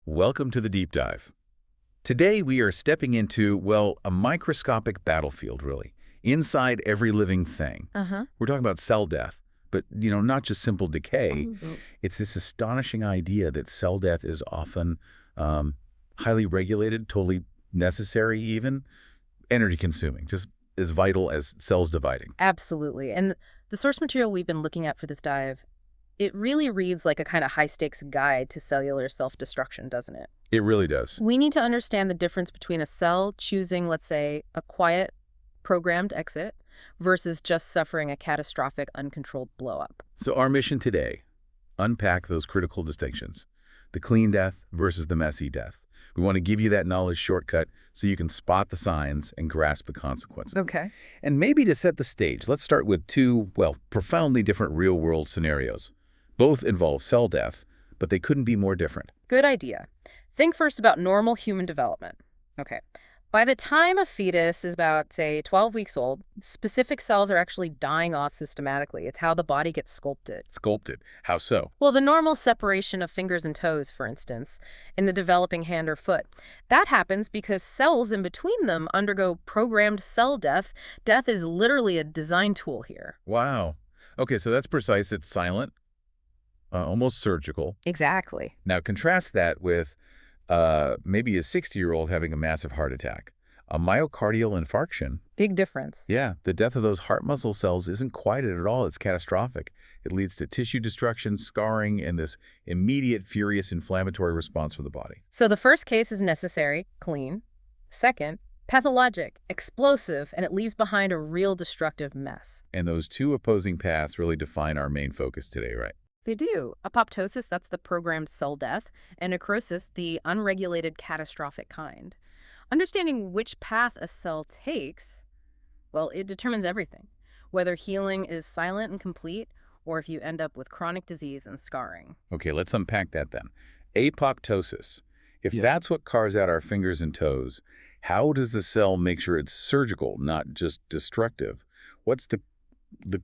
Welcome to the deep dive. Today we are stepping into, well, a microscopic battlefield, really, inside every living thing. We're talking about cell death, but, not just simple decay. It's this astonishing idea that cell death is often highly regulated, totally necessary even, energy-consuming, just as vital as cells dividing. Absolutely. And the source material we've been looking at for this dive, it really reads like a kind of high-stakes guide to cellular self-destruction, doesn't it? It really does. We need to understand the difference between a cell choosing, let's say, a quiet, programmed exit versus just suffering a catastrophic, uncontrolled blow-up. So our mission today, unpack those critical distinctions, the clean death versus the messy death. We want to give you that knowledge shortcut so you can spot the signs and grasp the consequences. Okay. And maybe to set the stage, let's start with two, well, profoundly different real-world scenarios. Both involve cell death, but they couldn't be more different. Good idea. Think first about normal human development. Okay. By the time a fetus is about, say, 12 weeks old, specific cells are actually dying off systematically. It's how the body gets sculpted. Sculpted? How so? Well, the normal separation of fingers and toes, for instance, in the developing hand or foot, that happens because cells in between them undergo programmed cell death. Death is literally a design tool here. Wow. Okay, so that's precise. It's silent, almost surgical. Exactly. Now contrast that with maybe a 60-year-old having a massive heart attack. A myocardial infarction. Big difference. Yeah, the death of those heart muscle cells isn't quieted at all. It's catastrophic. It leads to tissue destruction, scarring, and this immediate, furious inflammatory response for the body. So the first case is necessary, clean. Second, pathologic, explosive, and it leaves behind a real destructive mess. And those two opposing paths really define our main focus today, right? They do. Apoptosis, that's the programmed cell death, and necrosis, the unregulated catastrophic kind. Understanding which path a cell takes, well, it determines everything. Whether healing is silent and complete, or if you end up with chronic disease and scarring. Okay, let's unpack that then. Apoptosis. If that's what carves out our fingers and toes, how does the cell make sure it's surgical, not just destructive? What's the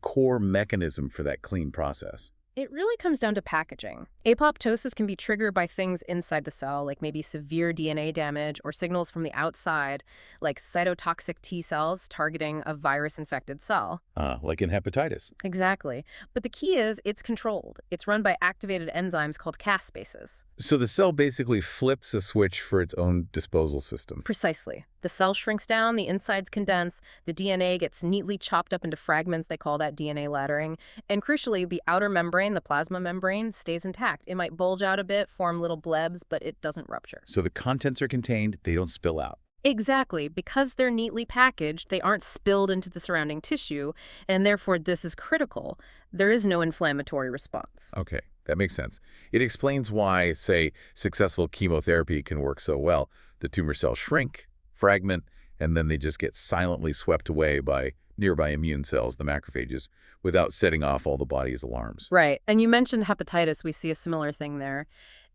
core mechanism for that clean process? It really comes down to packaging. Apoptosis can be triggered by things inside the cell, like maybe severe DNA damage or signals from the outside, like cytotoxic T cells targeting a virus-infected cell. Like in hepatitis. Exactly. But the key is it's controlled. It's run by activated enzymes called caspases. So the cell basically flips a switch for its own disposal system. Precisely. The cell shrinks down, the insides condense, the DNA gets neatly chopped up into fragments, they call that DNA laddering, and crucially, the outer membrane, the plasma membrane, stays intact. It might bulge out a bit, form little blebs, but it doesn't rupture. So the contents are contained, they don't spill out. Exactly. Because they're neatly packaged, they aren't spilled into the surrounding tissue, and therefore this is critical. There is no inflammatory response. Okay, that makes sense. It explains why, say, successful chemotherapy can work so well. The tumor cells shrink, fragment, and then they just get silently swept away by nearby immune cells, the macrophages, without setting off all the body's alarms. Right. And you mentioned hepatitis. We see a similar thing there.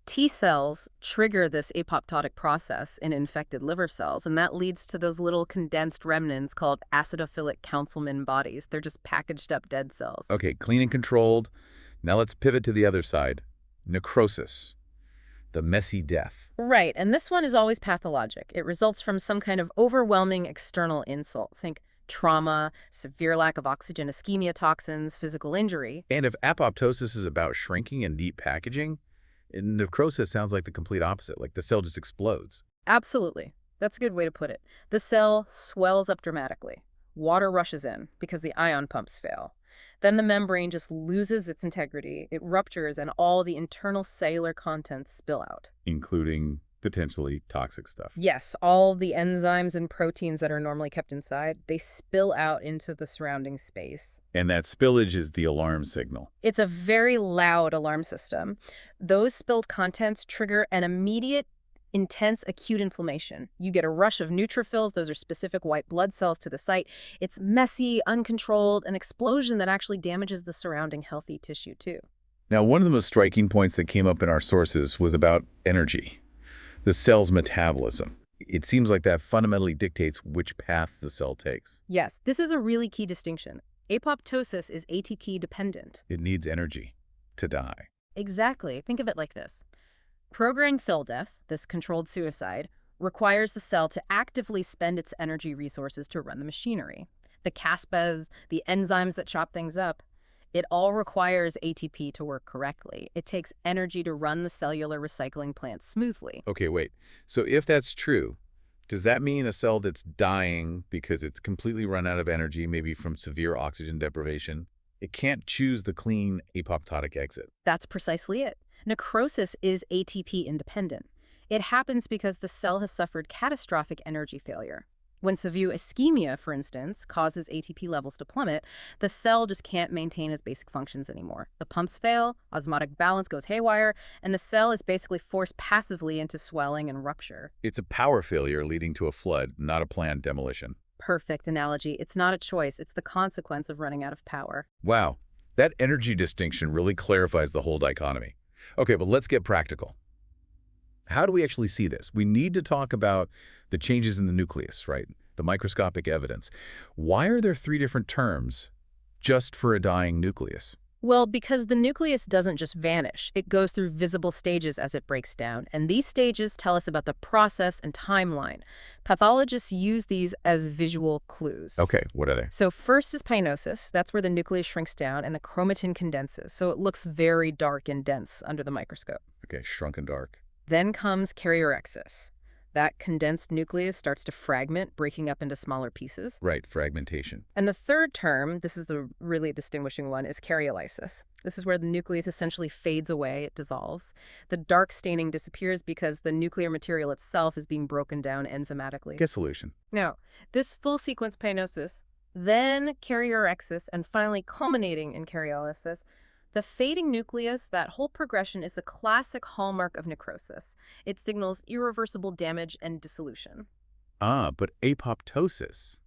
T cells trigger this apoptotic process in infected liver cells, and that leads to those little condensed remnants called acidophilic councilman bodies. They're just packaged up dead cells. Okay, clean and controlled. Now let's pivot to the other side. Necrosis. The messy death. Right, and this one is always pathologic. It results from some kind of overwhelming external insult. Think trauma, severe lack of oxygen ischemia toxins, physical injury. And if apoptosis is about shrinking and deep packaging, necrosis sounds like the complete opposite, like the cell just explodes. Absolutely. That's a good way to put it. The cell swells up dramatically. Water rushes in because the ion pumps fail. Then the membrane just loses its integrity. It ruptures and all the internal cellular contents spill out. Including potentially toxic stuff. Yes, all the enzymes and proteins that are normally kept inside, they spill out into the surrounding space. And that spillage is the alarm signal. It's a very loud alarm system. Those spilled contents trigger an immediate, intense acute inflammation. You get a rush of neutrophils. Those are specific white blood cells to the site. It's messy, uncontrolled, an explosion that actually damages the surrounding healthy tissue too. Now, one of the most striking points that came up in our sources was about energy, the cell's metabolism. It seems like that fundamentally dictates which path the cell takes. Yes, this is a really key distinction. Apoptosis is ATP dependent. It needs energy to die. Exactly. Think of it like this. Programmed cell death, this controlled suicide, requires the cell to actively spend its energy resources to run the machinery. The caspase, the enzymes that chop things up, it all requires ATP to work correctly. It takes energy to run the cellular recycling plant smoothly. Okay, wait. So if that's true, does that mean a cell that's dying because it's completely run out of energy, maybe from severe oxygen deprivation, it can't choose the clean apoptotic exit? That's precisely it. Necrosis is ATP independent. It happens because the cell has suffered catastrophic energy failure. When severe ischemia, for instance, causes ATP levels to plummet, the cell just can't maintain its basic functions anymore. The pumps fail, osmotic balance goes haywire, and the cell is basically forced passively into swelling and rupture. It's a power failure leading to a flood, not a planned demolition. Perfect analogy. It's not a choice. It's the consequence of running out of power. Wow, that energy distinction really clarifies the whole dichotomy. Okay, but let's get practical. How do we actually see this? We need to talk about the changes in the nucleus, right? The microscopic evidence. Why are there 3 different terms just for a dying nucleus? Well, because the nucleus doesn't just vanish. It goes through visible stages as it breaks down, and these stages tell us about the process and timeline. Pathologists use these as visual clues. Okay, what are they? So first is pyrosis. That's where the nucleus shrinks down and the chromatin condenses, so it looks very dark and dense under the microscope. Okay, shrunken dark. Then comes karyorrhexis. That condensed nucleus starts to fragment, breaking up into smaller pieces. Right, fragmentation. And the third term, this is the really distinguishing one, is karyolysis. This is where the nucleus essentially fades away, it dissolves. The dark staining disappears because the nuclear material itself is being broken down enzymatically. Get solution. Now, this full sequence pyrosis, then karyorrhexis, and finally culminating in karyolysis, the fading nucleus, that whole progression is the classic hallmark of necrosis. It signals irreversible damage and dissolution. Ah, but apoptosis,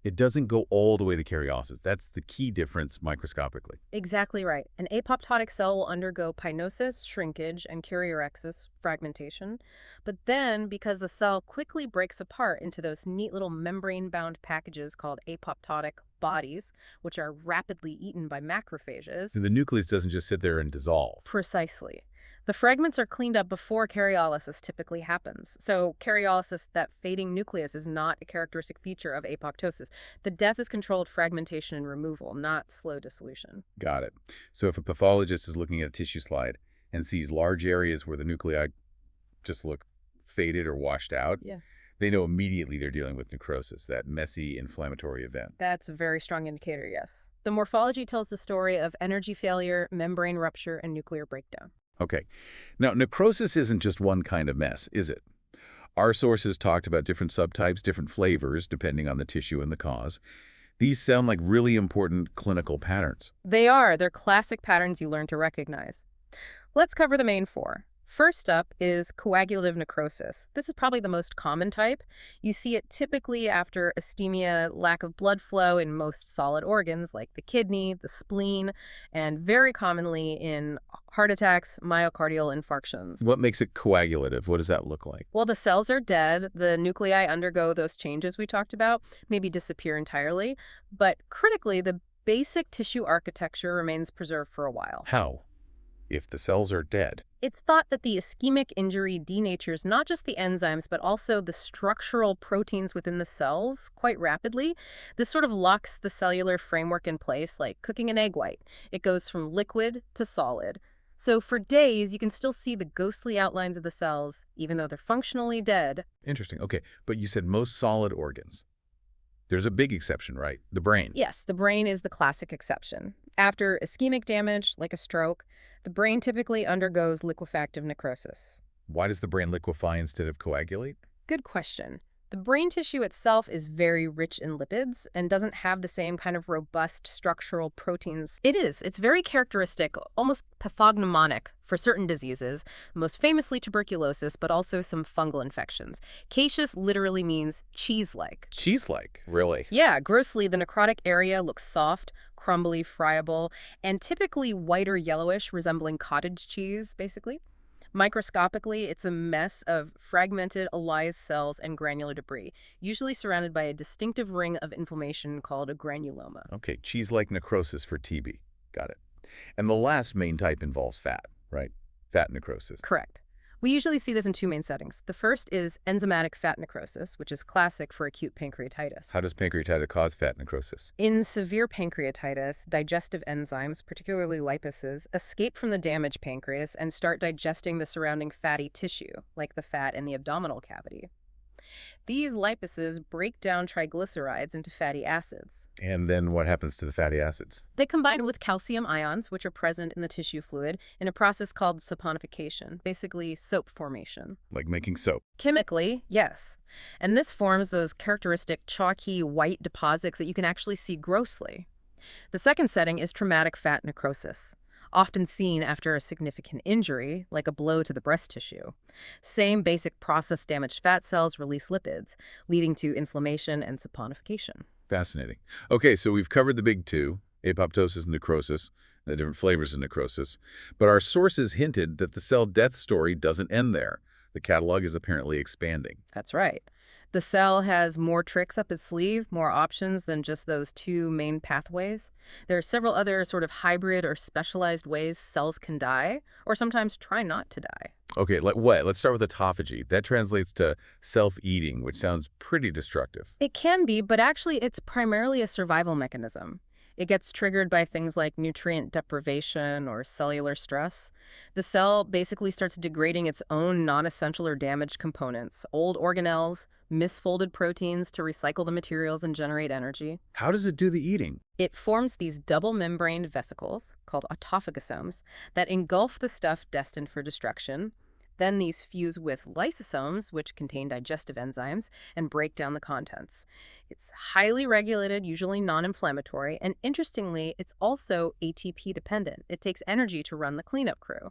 it doesn't go all the way to karyosis. That's the key difference microscopically. Exactly right. An apoptotic cell will undergo pyrosis, shrinkage, and karyorrhexis, fragmentation. But then, because the cell quickly breaks apart into those neat little membrane-bound packages called apoptotic bodies, which are rapidly eaten by macrophages. And the nucleus doesn't just sit there and dissolve. Precisely. The fragments are cleaned up before karyolysis typically happens. So karyolysis, that fading nucleus, is not a characteristic feature of apoptosis. The death is controlled fragmentation and removal, not slow dissolution. Got it. So if a pathologist is looking at a tissue slide and sees large areas where the nuclei just look faded or washed out, they know immediately they're dealing with necrosis, that messy inflammatory event. That's a very strong indicator, yes. The morphology tells the story of energy failure, membrane rupture, and nuclear breakdown. Okay. Now, necrosis isn't just one kind of mess, is it? Our sources talked about different subtypes, different flavors, depending on the tissue and the cause. These sound like really important clinical patterns. They are. They're classic patterns you learn to recognize. Let's cover the main 4. First up is coagulative necrosis. This is probably the most common type. You see it typically after ischemia, lack of blood flow in most solid organs like the kidney, the spleen, and very commonly in heart attacks, myocardial infarctions. What makes it coagulative? What does that look like? Well, the cells are dead. The nuclei undergo those changes we talked about, maybe disappear entirely. But critically, the basic tissue architecture remains preserved for a while. How? If the cells are dead? It's thought that the ischemic injury denatures not just the enzymes, but also the structural proteins within the cells quite rapidly. This sort of locks the cellular framework in place, like cooking an egg white. It goes from liquid to solid. So for days, you can still see the ghostly outlines of the cells, even though they're functionally dead. Interesting. Okay, but you said most solid organs. There's a big exception, right? The brain. Yes, the brain is the classic exception. After ischemic damage, like a stroke, the brain typically undergoes liquefactive necrosis. Why does the brain liquefy instead of coagulate? Good question. The brain tissue itself is very rich in lipids and doesn't have the same kind of robust structural proteins. It's very characteristic, almost pathognomonic for certain diseases, most famously tuberculosis, but also some fungal infections. Caseous literally means cheese-like. Cheese-like? Really? Yeah, grossly, the necrotic area looks soft, crumbly, friable, and typically white or yellowish, resembling cottage cheese, basically. Microscopically, it's a mess of fragmented, allyzed cells and granular debris, usually surrounded by a distinctive ring of inflammation called a granuloma. Okay, cheese-like necrosis for TB. Got it. And the last main type involves fat, right? Fat necrosis. Correct. We usually see this in two main settings. The first is enzymatic fat necrosis, which is classic for acute pancreatitis. How does pancreatitis cause fat necrosis? In severe pancreatitis, digestive enzymes, particularly lipases, escape from the damaged pancreas and start digesting the surrounding fatty tissue, like the fat in the abdominal cavity. These lipases break down triglycerides into fatty acids. And then what happens to the fatty acids? They combine with calcium ions, which are present in the tissue fluid, in a process called saponification, basically soap formation. Like making soap. Chemically, yes. And this forms those characteristic chalky white deposits that you can actually see grossly. The second setting is traumatic fat necrosis, often seen after a significant injury, like a blow to the breast tissue. Same basic process: damaged fat cells release lipids, leading to inflammation and saponification. Fascinating. Okay, so we've covered the big two, apoptosis and necrosis, the different flavors of necrosis. But our sources hinted that the cell death story doesn't end there. The catalog is apparently expanding. That's right. The cell has more tricks up its sleeve, more options than just those two main pathways. There are several other sort of hybrid or specialized ways cells can die, or sometimes try not to die. Okay, let's start with autophagy. That translates to self-eating, which sounds pretty destructive. It can be, but actually it's primarily a survival mechanism. It gets triggered by things like nutrient deprivation or cellular stress. The cell basically starts degrading its own non-essential or damaged components, old organelles, misfolded proteins to recycle the materials and generate energy. How does it do the eating? It forms these double-membraned vesicles, called autophagosomes, that engulf the stuff destined for destruction. Then these fuse with lysosomes, which contain digestive enzymes, and break down the contents. It's highly regulated, usually non-inflammatory, and interestingly, it's also ATP-dependent. It takes energy to run the cleanup crew.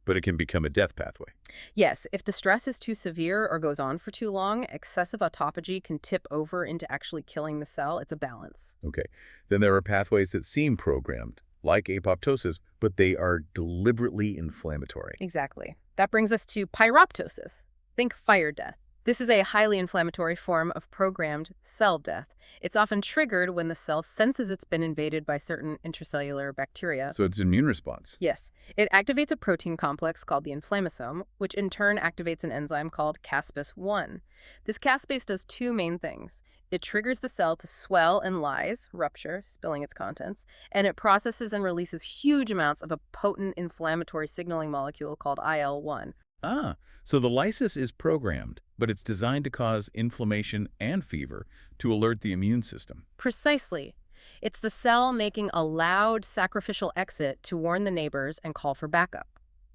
But it can become a death pathway. Yes, if the stress is too severe or goes on for too long, excessive autophagy can tip over into actually killing the cell. It's a balance. Okay. Then there are pathways that seem programmed, like apoptosis, but they are deliberately inflammatory. Exactly. That brings us to pyroptosis. Think fire death. This is a highly inflammatory form of programmed cell death. It's often triggered when the cell senses it's been invaded by certain intracellular bacteria. So it's an immune response. Yes. It activates a protein complex called the inflammasome, which in turn activates an enzyme called caspase-1. This caspase does two main things. It triggers the cell to swell and lyse, rupture, spilling its contents, and it processes and releases huge amounts of a potent inflammatory signaling molecule called IL-1. Ah, so the lysis is programmed, but it's designed to cause inflammation and fever to alert the immune system. Precisely. It's the cell making a loud sacrificial exit to warn the neighbors and call for backup.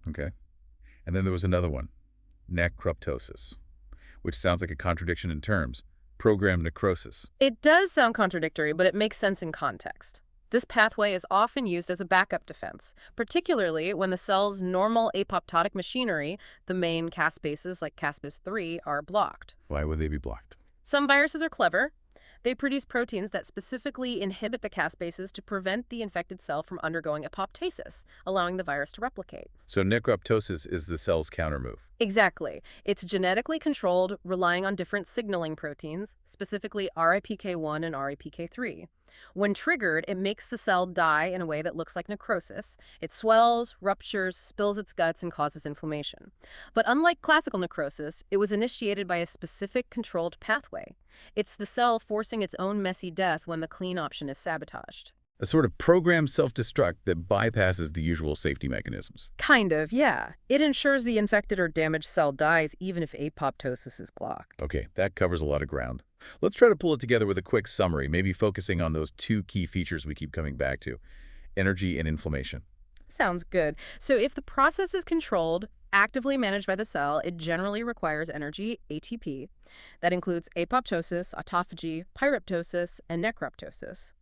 Okay. And then there was another one, necroptosis, which sounds like a contradiction in terms. Programmed necrosis. It does sound contradictory, but it makes sense in context. This pathway is often used as a backup defense, particularly when the cell's normal apoptotic machinery, the main caspases like caspase-3, are blocked. Why would they be blocked? Some viruses are clever. They produce proteins that specifically inhibit the caspases to prevent the infected cell from undergoing apoptosis, allowing the virus to replicate. So necroptosis is the cell's countermove. Exactly. It's genetically controlled, relying on different signaling proteins, specifically RIPK1 and RIPK3. When triggered, it makes the cell die in a way that looks like necrosis. It swells, ruptures, spills its guts, and causes inflammation. But unlike classical necrosis, it was initiated by a specific controlled pathway. It's the cell forcing its own messy death when the clean option is sabotaged. A sort of programmed self-destruct that bypasses the usual safety mechanisms. Kind of, yeah. It ensures the infected or damaged cell dies even if apoptosis is blocked. Okay, that covers a lot of ground. Let's try to pull it together with a quick summary, maybe focusing on those two key features we keep coming back to, energy and inflammation. Sounds good. So if the process is controlled, actively managed by the cell, it generally requires energy, ATP. That includes apoptosis, autophagy, pyroptosis, and necroptosis.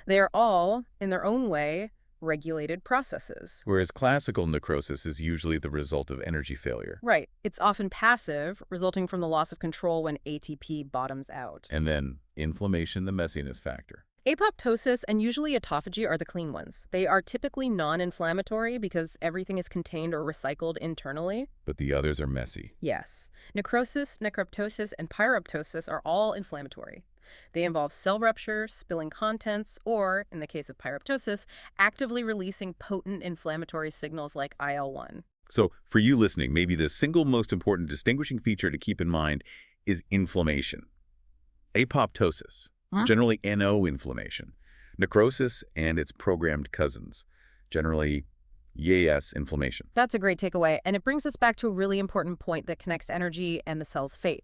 They are all, in their own way, regulated processes. Whereas classical necrosis is usually the result of energy failure. Right. It's often passive, resulting from the loss of control when ATP bottoms out. And then inflammation, the messiness factor. Apoptosis and usually autophagy are the clean ones. They are typically non-inflammatory because everything is contained or recycled internally. But the others are messy. Yes. Necrosis, necroptosis, and pyroptosis are all inflammatory. They involve cell rupture, spilling contents, or, in the case of pyroptosis, actively releasing potent inflammatory signals like IL-1. So for you listening, maybe the single most important distinguishing feature to keep in mind is inflammation. Apoptosis, generally NO inflammation. Necrosis and its programmed cousins, generally YAS inflammation. That's a great takeaway, and it brings us back to a really important point that connects energy and the cell's fate.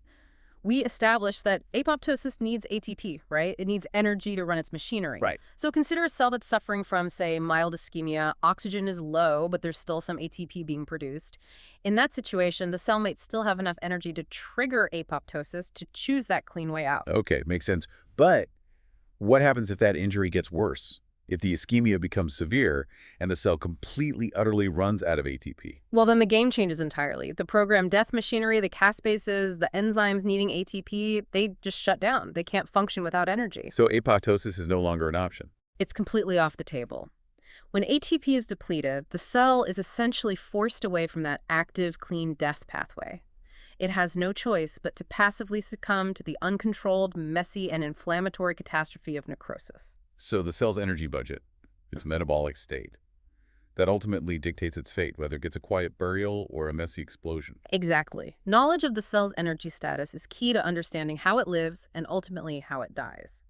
We established that apoptosis needs ATP, right? It needs energy to run its machinery. Right. So consider a cell that's suffering from, say, mild ischemia. Oxygen is low, but there's still some ATP being produced. In that situation, the cell might still have enough energy to trigger apoptosis to choose that clean way out. Okay, makes sense. But what happens if that injury gets worse? If the ischemia becomes severe and the cell completely, utterly runs out of ATP? Well, then the game changes entirely. The programmed death machinery, the caspases, the enzymes needing ATP, they just shut down. They can't function without energy. So apoptosis is no longer an option. It's completely off the table. When ATP is depleted, the cell is essentially forced away from that active, clean death pathway. It has no choice but to passively succumb to the uncontrolled, messy, and inflammatory catastrophe of necrosis. So the cell's energy budget, its metabolic state, that ultimately dictates its fate, whether it gets a quiet burial or a messy explosion. Exactly. Knowledge of the cell's energy status is key to understanding how it lives and ultimately how it dies.